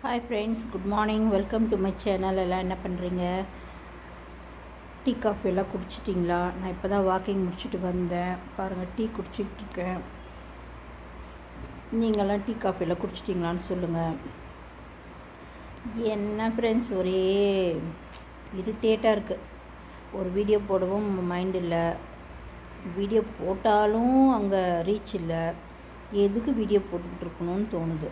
Hi friends, good morning. Welcome to my channel. எல்லாம் என்ன பண்ணுறீங்க? டீ காஃபி எல்லாம் குடிச்சிட்டிங்களா? நான் இப்போ தான் வாக்கிங் முடிச்சுட்டு வந்தேன். பாருங்கள், டீ குடிச்சிக்கிட்டு இருக்கேன். நீங்கள்லாம் டீ காஃபி எல்லாம் குடிச்சிட்டிங்களான்னு சொல்லுங்கள். என்ன ஃப்ரெண்ட்ஸ், ஒரே இரிட்டேட்டாக இருக்குது. ஒரு வீடியோ போடவும் மைண்ட் இல்லை, வீடியோ போட்டாலும் அங்கே ரீச் இல்லை. எதுக்கு வீடியோ போட்டுக்கிட்டு இருக்கணும்னு தோணுது.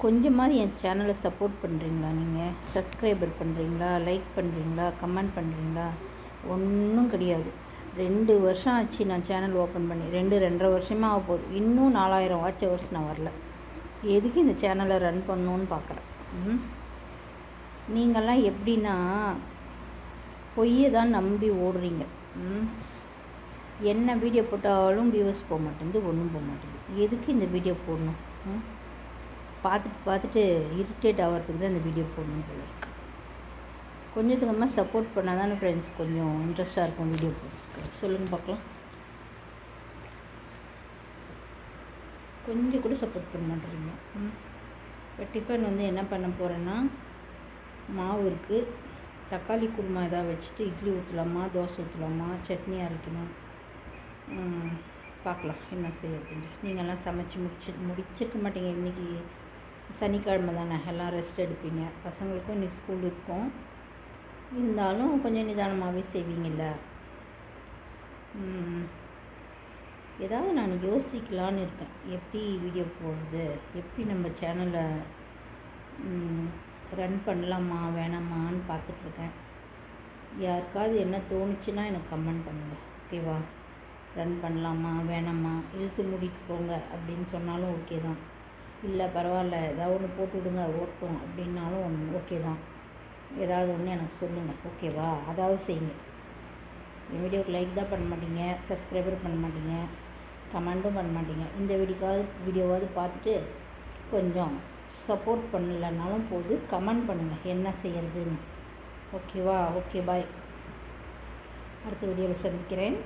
கொஞ்சமாவது என் சேனலை சப்போர்ட் பண்ணுறீங்களா? நீங்கள் சப்ஸ்கிரைபர் பண்ணுறீங்களா? லைக் பண்ணுறீங்களா? கமெண்ட் பண்ணுறீங்களா? ஒன்றும் கிடையாது. 2 வருஷம் ஆச்சு நான் சேனல் ஓப்பன் பண்ணி. 2-2.5 வருஷமாக ஆக போகுது. இன்னும் 4000 வாட்ச் ஹவர்ஸ் நான் வரல. எதுக்கு இந்த சேனலை ரன் பண்ணணுன்னு பார்க்குறேன். நீங்கள்லாம் எப்படின்னா பொய்யை தான் நம்பி ஓடுறீங்க. என்ன வீடியோ போட்டாலும் வியூவர்ஸ் போக மாட்டேங்குது, ஒன்றும் போக மாட்டேங்குது. எதுக்கு இந்த வீடியோ போடணும்? பார்த்துட்டு இரிட்டேட் ஆகிறதுக்கு தான் இந்த வீடியோ போடணும் போல இருக்கு. கொஞ்சத்துக்கு சப்போர்ட் பண்ணால் தானே ஃப்ரெண்ட்ஸ் கொஞ்சம் இன்ட்ரெஸ்ட்டாக இருக்கும் வீடியோ போட்டு. சொல்லுங்கள் பார்க்கலாம். கொஞ்சம் கூட சப்போர்ட் பண்ண மாட்டேறீங்க. இப்போ டிஃபன் என்ன பண்ண போகிறேன்னா, மாவு இருக்குது, தக்காளி குருமா எதாவது வச்சுட்டு இட்லி ஊற்றலாமா, தோசை ஊற்றலாமா, சட்னி அரைக்கணும். பார்க்கலாம் என்ன செய்யறதுன்னு. நீங்கள்லாம் சமைச்சு முடிச்சிருக்க மாட்டீங்க. இன்றைக்கி சனிக்கிழமை தானே, எல்லாம் ரெஸ்ட் எடுப்பீங்க. பசங்களுக்கும் இன்றைக்கி ஸ்கூல் இருக்கும். இருந்தாலும் கொஞ்சம் நிதானமாகவே செய்வீங்கள்ல. ஏதாவது நான் யோசிக்கலான்னு இருக்கேன். எப்படி வீடியோ போடுறது, எப்படி நம்ம சேனலை ரன் பண்ணலாமா வேணாமான்னு பார்த்துட்ருக்கேன். யாருக்காவது என்ன தோணுச்சுன்னா எனக்கு கமெண்ட் பண்ணுங்கள், ஓகேவா? ரன் பண்ணலாமா வேணாமா, இழுத்து மூடிட்டு போங்க அப்படின்னு சொன்னாலும் ஓகே தான். இல்லை பரவாயில்ல, ஏதாவது ஒன்று போட்டு விடுங்க ஓட்டும் அப்படின்னாலும் ஓகே தான். ஏதாவது ஒன்று எனக்கு சொல்லுங்கள், ஓகேவா? அதாவது செய்யுங்க. என் வீடியோவுக்கு லைக் தான் பண்ண மாட்டீங்க, சப்ஸ்கிரைபர் பண்ண மாட்டீங்க, கமெண்ட்டும் பண்ண மாட்டீங்க. இந்த வீடியோவாவது பார்த்துட்டு கொஞ்சம் சப்போர்ட் பண்ணலைன்னாலும் போது கமெண்ட் பண்ணுங்கள் என்ன செய்யறதுன்னு, ஓகேவா? ஓகே, பாய். அடுத்த வீடியோவில் சந்திக்கிறேன்.